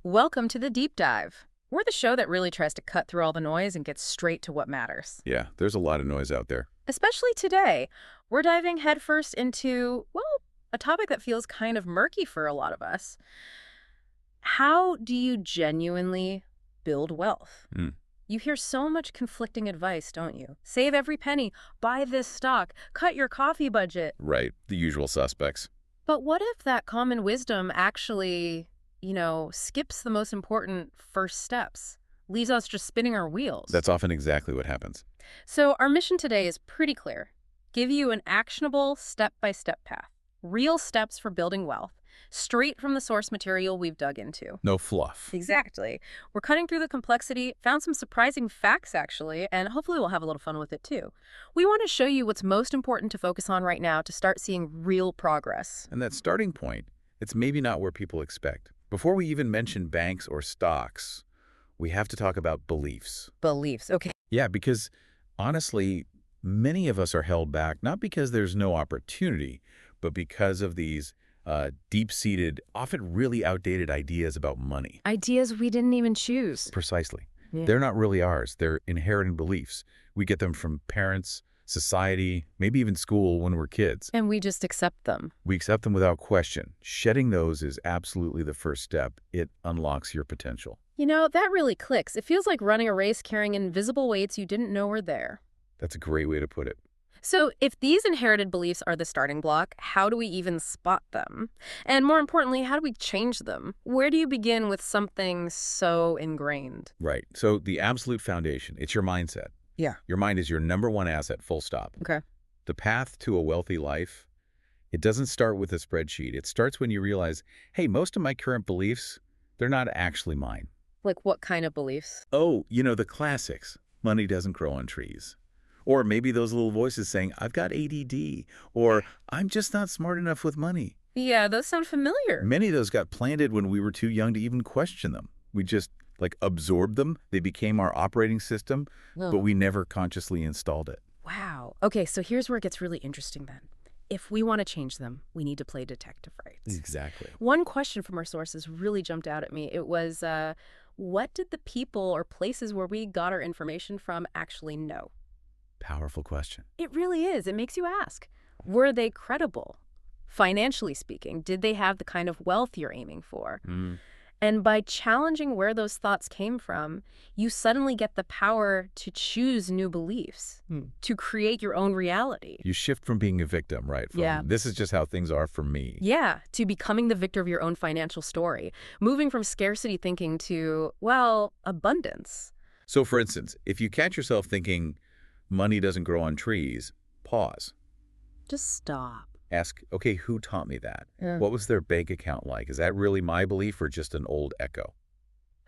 Welcome to the Deep Dive. We're the show that really tries to cut through all the noise and get straight to what matters. Yeah, there's a lot of noise out there. Especially today, we're diving headfirst into, well, a topic that feels kind of murky for a lot of us. How do you genuinely build wealth? Hmm. You hear so much conflicting advice, don't you? Save every penny, buy this stock, cut your coffee budget. Right, the usual suspects. But what if that common wisdom actually, skips the most important first steps, leaves us just spinning our wheels? That's often exactly what happens. So our mission today is pretty clear. Give you an actionable step-by-step path. Real steps for building wealth, straight from the source material we've dug into. No fluff. Exactly. We're cutting through the complexity, found some surprising facts, actually, and hopefully we'll have a little fun with it, too. We want to show you what's most important to focus on right now to start seeing real progress. And that starting point, it's maybe not where people expect. Before we even mention banks or stocks, we have to talk about beliefs. Beliefs, okay. Yeah, because honestly, many of us are held back, not because there's no opportunity, but because of these deep-seated, often really outdated ideas about money. Ideas we didn't even choose. Precisely. Yeah. They're not really ours. They're inherited beliefs. We get them from parents, society, maybe even school when we're kids. And we just accept them. We accept them without question. Shedding those is absolutely the first step. It unlocks your potential. That really clicks. It feels like running a race carrying invisible weights you didn't know were there. That's a great way to put it. So if these inherited beliefs are the starting block, how do we even spot them? And more importantly, how do we change them? Where do you begin with something so ingrained? Right. So the absolute foundation, it's your mindset. Yeah. Your mind is your number one asset, full stop. Okay. The path to a wealthy life, it doesn't start with a spreadsheet. It starts when you realize, hey, most of my current beliefs, they're not actually mine. Like what kind of beliefs? Oh, the classics. Money doesn't grow on trees. Or maybe those little voices saying, I've got ADD, or I'm just not smart enough with money. Yeah, those sound familiar. Many of those got planted when we were too young to even question them. We just absorbed them. They became our operating system, but we never consciously installed it. Wow. Okay, so here's where it gets really interesting then. If we want to change them, we need to play detective rights. Exactly. One question from our sources really jumped out at me. It was, what did the people or places where we got our information from actually know? Powerful question. It really is. It makes you ask. Were they credible? Financially speaking, did they have the kind of wealth you're aiming for? And by challenging where those thoughts came from, you suddenly get the power to choose new beliefs, to create your own reality. You shift from being a victim, right? From, this is just how things are for me. Yeah, to becoming the victor of your own financial story, moving from scarcity thinking to, well, abundance. So for instance, if you catch yourself thinking money doesn't grow on trees, pause. Just stop. Ask, okay, who taught me that? Yeah. What was their bank account like? Is that really my belief or just an old echo?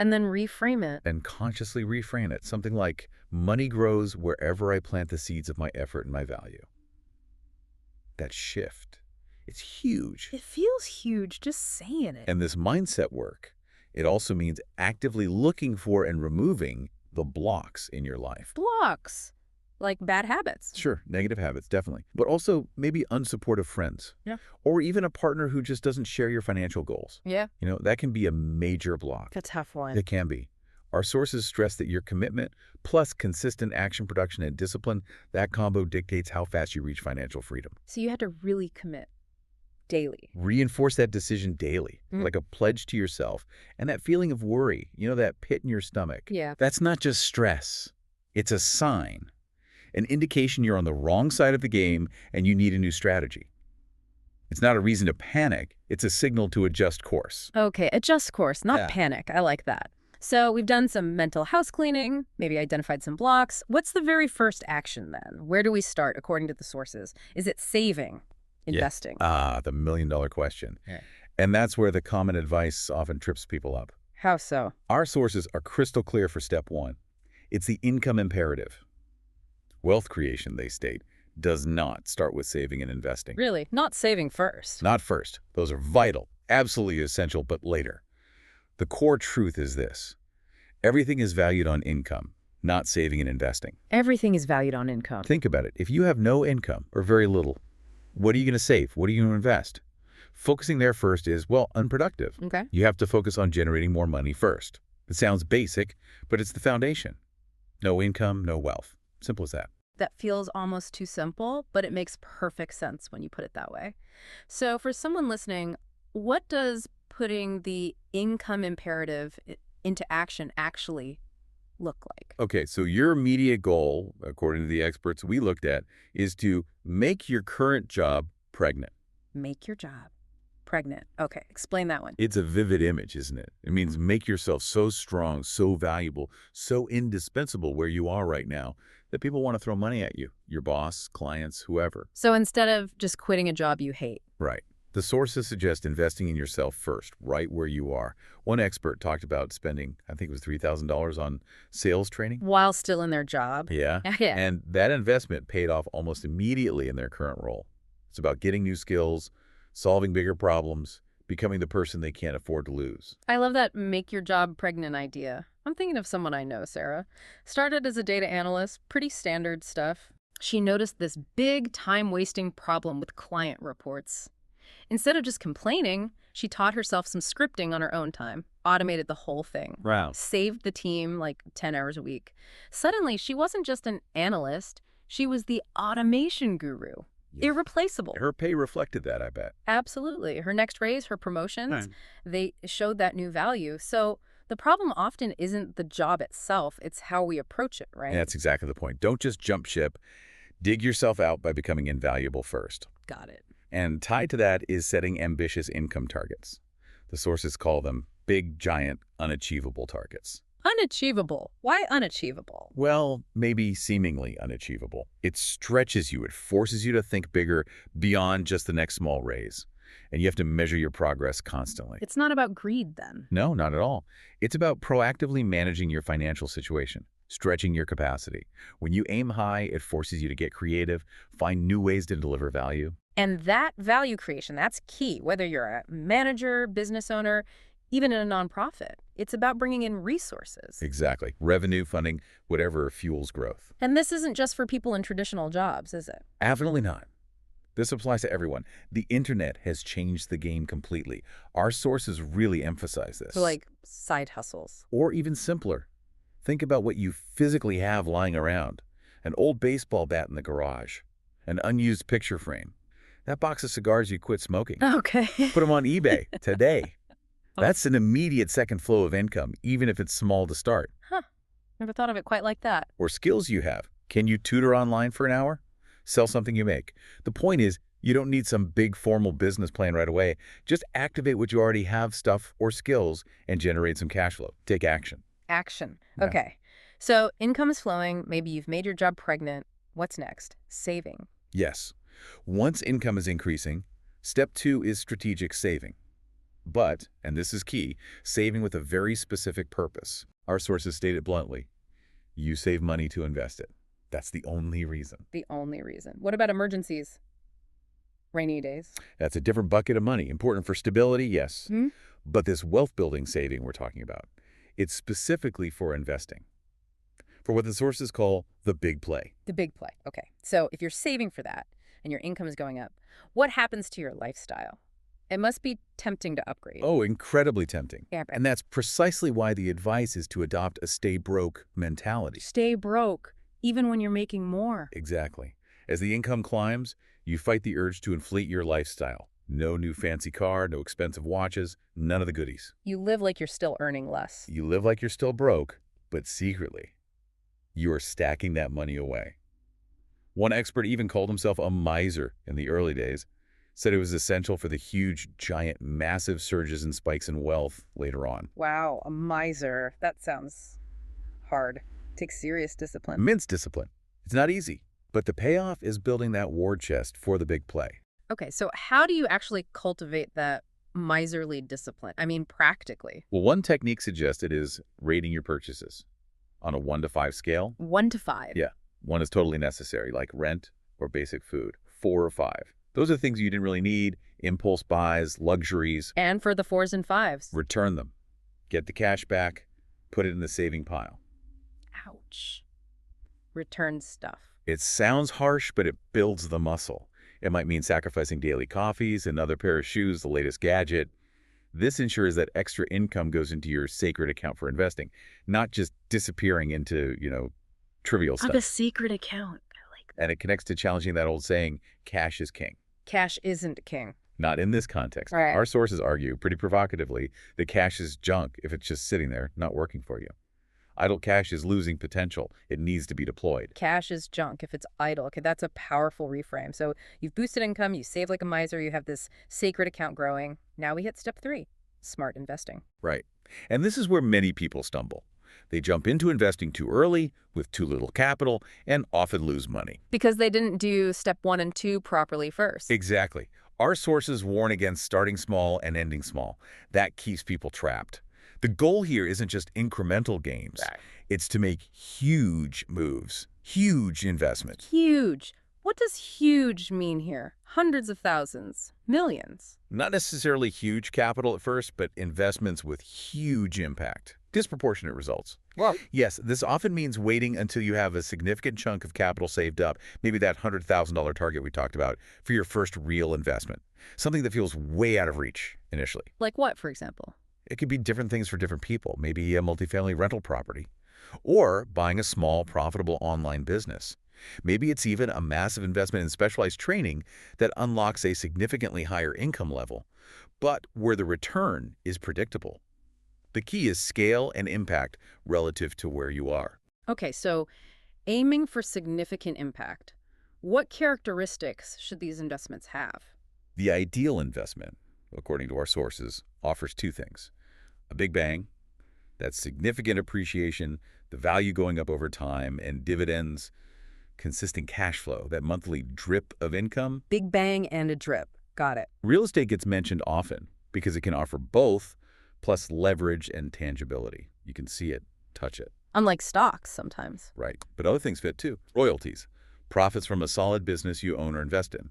And then reframe it. And consciously reframe it. Something like, money grows wherever I plant the seeds of my effort and my value. That shift, it's huge. It feels huge just saying it. And this mindset work, it also means actively looking for and removing the blocks in your life. Blocks. Like bad habits. Sure, negative habits, definitely. But also maybe unsupportive friends. Yeah. Or even a partner who just doesn't share your financial goals. Yeah. That can be a major block. A tough one. It can be. Our sources stress that your commitment plus consistent action production and discipline, that combo dictates how fast you reach financial freedom. So you had to really commit daily. Reinforce that decision daily, like a pledge to yourself. And that feeling of worry, that pit in your stomach. Yeah. That's not just stress. It's a sign. An indication you're on the wrong side of the game and you need a new strategy. It's not a reason to panic. It's a signal to adjust course. Okay, adjust course, not panic. I like that. So we've done some mental house cleaning, maybe identified some blocks. What's the very first action then? Where do we start according to the sources? Is it saving, investing? The million-dollar question. Yeah. And that's where the common advice often trips people up. How so? Our sources are crystal clear for step one. It's the income imperative. Wealth creation, they state, does not start with saving and investing. Really? Not saving first? Not first. Those are vital, absolutely essential, but later. The core truth is this. Everything is valued on income, not saving and investing. Everything is valued on income. Think about it. If you have no income or very little, what are you going to save? What are you going to invest? Focusing there first is, well, unproductive. Okay. You have to focus on generating more money first. It sounds basic, but it's the foundation. No income, no wealth. Simple as that. That feels almost too simple, but it makes perfect sense when you put it that way. So for someone listening, what does putting the income imperative into action actually look like? Okay, so your immediate goal, according to the experts we looked at, is to make your current job pregnant. Make your job pregnant. Okay, explain that one. It's a vivid image, isn't it? It means make yourself so strong, so valuable, so indispensable where you are right now that people want to throw money at you, your boss, clients, whoever. So instead of just quitting a job you hate. Right. The sources suggest investing in yourself first, right where you are. One expert talked about spending, I think it was $3,000 on sales training. While still in their job. Yeah. Yeah. And that investment paid off almost immediately in their current role. It's about getting new skills, solving bigger problems, becoming the person they can't afford to lose. I love that make your job pregnant idea. I'm thinking of someone I know, Sarah. Started as a data analyst, pretty standard stuff. She noticed this big time-wasting problem with client reports. Instead of just complaining, she taught herself some scripting on her own time, automated the whole thing, Wow. saved the team like 10 hours a week. Suddenly, she wasn't just an analyst, she was the automation guru. Yeah. Irreplaceable. Her pay reflected that, I bet. Absolutely. Her next raise, her promotions, Right. they showed that new value. So the problem often isn't the job itself, it's how we approach it, right? And that's exactly the point. Don't just jump ship. Dig yourself out by becoming invaluable first. Got it. And tied to that is setting ambitious income targets. The sources call them big, giant, unachievable targets. Unachievable. Why unachievable? Well, maybe seemingly unachievable. It stretches you. It forces you to think bigger beyond just the next small raise. And you have to measure your progress constantly. It's not about greed then. No, not at all. It's about proactively managing your financial situation, stretching your capacity. When you aim high, it forces you to get creative, find new ways to deliver value. And that value creation, that's key, whether you're a manager, business owner, even in a nonprofit. It's about bringing in resources. Exactly. Revenue, funding, whatever fuels growth. And this isn't just for people in traditional jobs, is it? Absolutely not. This applies to everyone. The internet has changed the game completely. Our sources really emphasize this. So like side hustles. Or even simpler. Think about what you physically have lying around. An old baseball bat in the garage. An unused picture frame. That box of cigars you quit smoking. Okay. Put them on eBay today. That's an immediate second flow of income, even if it's small to start. Huh. Never thought of it quite like that. Or skills you have. Can you tutor online for an hour? Sell something you make. The point is, you don't need some big formal business plan right away. Just activate what you already have, stuff or skills, and generate some cash flow. Take action. Action. Yeah. Okay. So income is flowing. Maybe you've made your job pregnant. What's next? Saving. Yes. Once income is increasing, step 2 is strategic saving. But, and this is key, saving with a very specific purpose. Our sources state it bluntly. You save money to invest it. That's the only reason. The only reason. What about emergencies? Rainy days? That's a different bucket of money. Important for stability, yes. Hmm? But this wealth-building saving we're talking about, it's specifically for investing. For what the sources call the big play. The big play. Okay. So if you're saving for that and your income is going up, what happens to your lifestyle? It must be tempting to upgrade. Oh, incredibly tempting. Yeah, And that's precisely why the advice is to adopt a stay broke mentality. stay broke, even when you're making more. Exactly. As the income climbs, you fight the urge to inflate your lifestyle. No new fancy car, no expensive watches, none of the goodies. You live like you're still earning less. You live like you're still broke, but secretly, you are stacking that money away. One expert even called himself a miser in the early days, said it was essential for the huge, giant, massive surges and spikes in wealth later on. Wow, a miser. That sounds hard. Takes serious discipline. Immense discipline. It's not easy, but the payoff is building that war chest for the big play. Okay, so how do you actually cultivate that miserly discipline? I mean, practically. Well, one technique suggested is rating your purchases. On a 1 to 5 scale, 1 to 5. yeah, 1 is totally necessary, like rent or basic food. 4 or 5. Those are things you didn't really need, impulse buys, luxuries. And for the 4s and 5s. Return them. Get the cash back, put it in the saving pile. Ouch. Return stuff. It sounds harsh, but it builds the muscle. It might mean sacrificing daily coffees, another pair of shoes, the latest gadget. This ensures that extra income goes into your sacred account for investing, not just disappearing into, trivial I have a stuff. secret account. I like that. And it connects to challenging that old saying, cash is king. Cash isn't king. Not in this context. All right. Our sources argue, pretty provocatively, that cash is junk if it's just sitting there, not working for you. Idle cash is losing potential. It needs to be deployed. Cash is junk if it's idle. Okay, that's a powerful reframe. So you've boosted income, you save like a miser, you have this sacred account growing. Now we hit step 3, smart investing. Right. And this is where many people stumble. They jump into investing too early, with too little capital, and often lose money. Because they didn't do step 1 and 2 properly first. Exactly. Our sources warn against starting small and ending small. That keeps people trapped. The goal here isn't just incremental gains. Right. It's to make huge moves, huge investments. Huge. What does huge mean here? Hundreds of thousands, millions. Not necessarily huge capital at first, but investments with huge impact, disproportionate results. Well, Yes, this often means waiting until you have a significant chunk of capital saved up, maybe that $100,000 target we talked about, for your first real investment, something that feels way out of reach initially. like what, for example? It could be different things for different people, maybe a multifamily rental property, or buying a small, profitable online business. Maybe it's even a massive investment in specialized training that unlocks a significantly higher income level, but where the return is predictable. The key is scale and impact relative to where you are. Okay, so aiming for significant impact. What characteristics should these investments have? The ideal investment, according to our sources, offers two things. A big bang, that's significant appreciation, the value going up over time, and dividends, consistent cash flow, that monthly drip of income. Big bang and a drip. Got it. Real estate gets mentioned often because it can offer both, plus leverage and tangibility. You can see it, touch it. Unlike stocks sometimes. Right. But other things fit too. Royalties, profits from a solid business you own or invest in.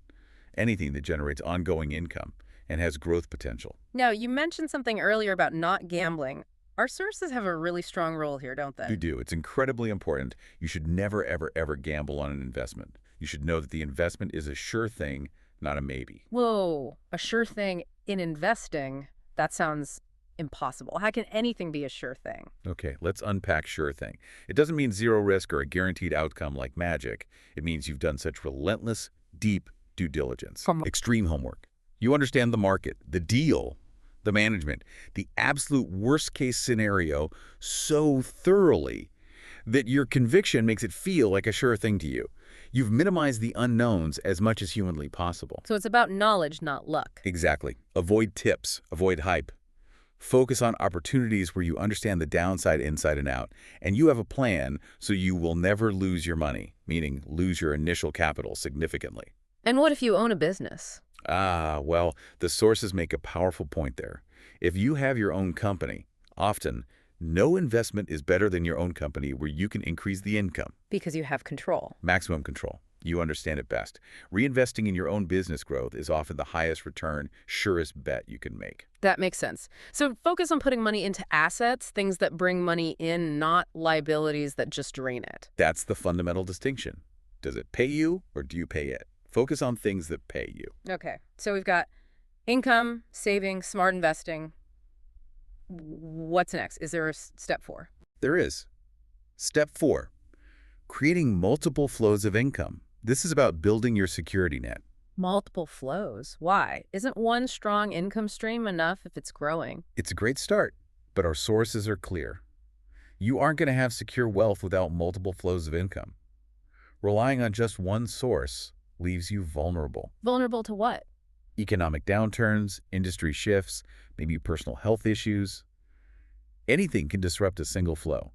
Anything that generates ongoing income and has growth potential. Now, you mentioned something earlier about not gambling. Our sources have a really strong role here, don't they? You do. It's incredibly important. You should never, ever, ever gamble on an investment. You should know that the investment is a sure thing, not a maybe. Whoa, a sure thing in investing? That sounds impossible. How can anything be a sure thing? Okay, let's unpack sure thing. It doesn't mean zero risk or a guaranteed outcome like magic. It means you've done such relentless, deep due diligence. Extreme homework. You understand the market, the deal, the management, the absolute worst-case scenario so thoroughly that your conviction makes it feel like a sure thing to you. You've minimized the unknowns as much as humanly possible. So it's about knowledge, not luck. Exactly. Avoid tips. Avoid hype. Focus on opportunities where you understand the downside inside and out, and you have a plan so you will never lose your money, meaning lose your initial capital significantly. And what if you own a business? Well, the sources make a powerful point there. If you have your own company, often no investment is better than your own company where you can increase the income. Because you have control. Maximum control. You understand it best. Reinvesting in your own business growth is often the highest return, surest bet you can make. That makes sense. So focus on putting money into assets, things that bring money in, not liabilities that just drain it. That's the fundamental distinction. Does it pay you or do you pay it? Focus on things that pay you. Okay, so we've got income, saving, smart investing. What's next? Is there a step 4? There is. Step 4, creating multiple flows of income. This is about building your security net. Multiple flows. Why? Isn't one strong income stream enough if it's growing? It's a great start, but our sources are clear. You aren't going to have secure wealth without multiple flows of income. Relying on just one source leaves you vulnerable. Vulnerable to what? Economic downturns, industry shifts, maybe personal health issues. Anything can disrupt a single flow.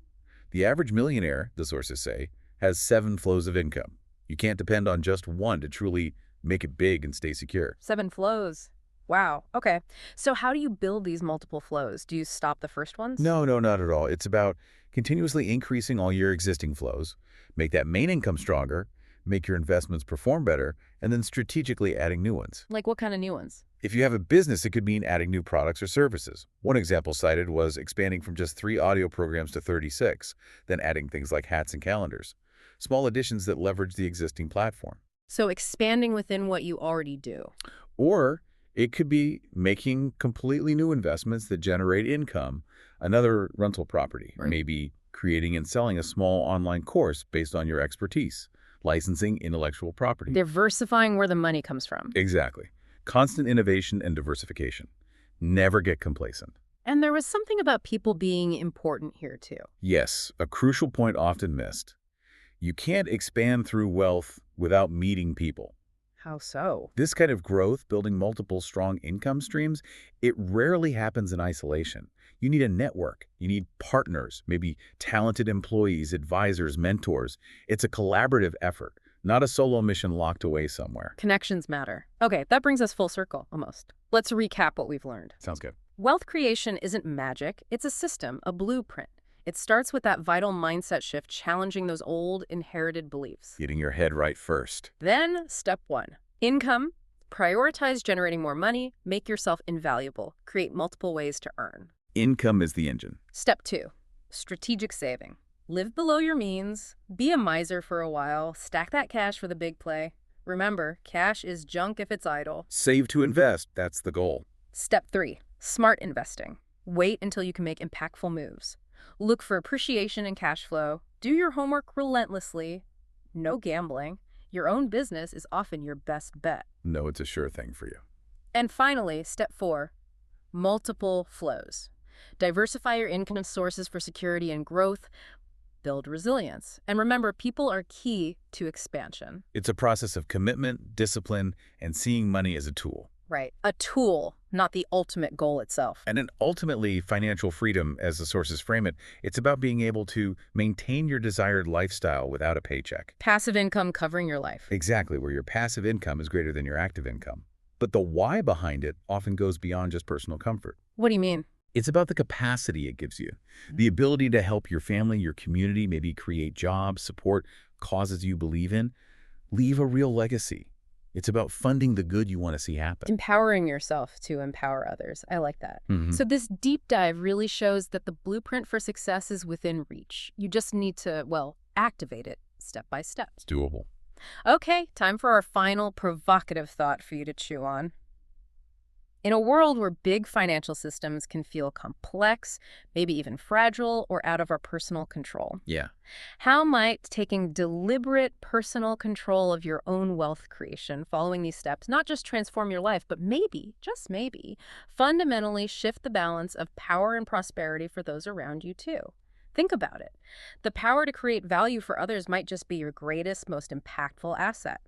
The average millionaire, the sources say, has 7 flows of income. You can't depend on just one to truly make it big and stay secure. 7 flows. Wow. Okay. So how do you build these multiple flows? Do you stop the first ones? No, not at all. It's about continuously increasing all your existing flows, make that main income stronger, make your investments perform better, and then strategically adding new ones. Like what kind of new ones? If you have a business, it could mean adding new products or services. One example cited was expanding from just 3 audio programs to 36, then adding things like hats and calendars. Small additions that leverage the existing platform. So expanding within what you already do. Or it could be making completely new investments that generate income, another rental property, Right. maybe creating and selling a small online course based on your expertise, licensing intellectual property. Diversifying where the money comes from. Exactly. Constant innovation and diversification. Never get complacent. And there was something about people being important here, too. Yes, a crucial point often missed. You can't expand through wealth without meeting people. How so? This kind of growth, building multiple strong income streams, it rarely happens in isolation. You need a network. You need partners, maybe talented employees, advisors, mentors. It's a collaborative effort, not a solo mission locked away somewhere. Connections matter. Okay, that brings us full circle, almost. Let's recap what we've learned. Sounds good. Wealth creation isn't magic. It's a system, a blueprint. It starts with that vital mindset shift, challenging those old, inherited beliefs. Getting your head right first. Then, step 1. Income. Prioritize generating more money. Make yourself invaluable. Create multiple ways to earn. Income is the engine. Step 2. Strategic saving. Live below your means. Be a miser for a while. Stack that cash for the big play. Remember, cash is junk if it's idle. Save to invest. That's the goal. Step 3. Smart investing. Wait until you can make impactful moves. Look for appreciation and cash flow. Do your homework relentlessly. No gambling. Your own business is often your best bet. No, it's a sure thing for you. And finally, step 4, multiple flows. Diversify your income sources for security and growth. Build resilience. And remember, people are key to expansion. It's a process of commitment, discipline, and seeing money as a tool. Right. A tool, not the ultimate goal itself. And then ultimately, financial freedom, as the sources frame it, it's about being able to maintain your desired lifestyle without a paycheck. Passive income covering your life. Exactly, where your passive income is greater than your active income. But the why behind it often goes beyond just personal comfort. What do you mean? It's about the capacity it gives you, the ability to help your family, your community, maybe create jobs, support causes you believe in, leave a real legacy. It's about funding the good you want to see happen. Empowering yourself to empower others. I like that. Mhm. So this deep dive really shows that the blueprint for success is within reach. You just need to, well, activate it step by step. It's doable. Okay, time for our final provocative thought for you to chew on. In a world where big financial systems can feel complex, maybe even fragile, or out of our personal control, Yeah. how might taking deliberate personal control of your own wealth creation, following these steps, not just transform your life, but maybe, just maybe, fundamentally shift the balance of power and prosperity for those around you too? Think about it. The power to create value for others might just be your greatest, most impactful asset.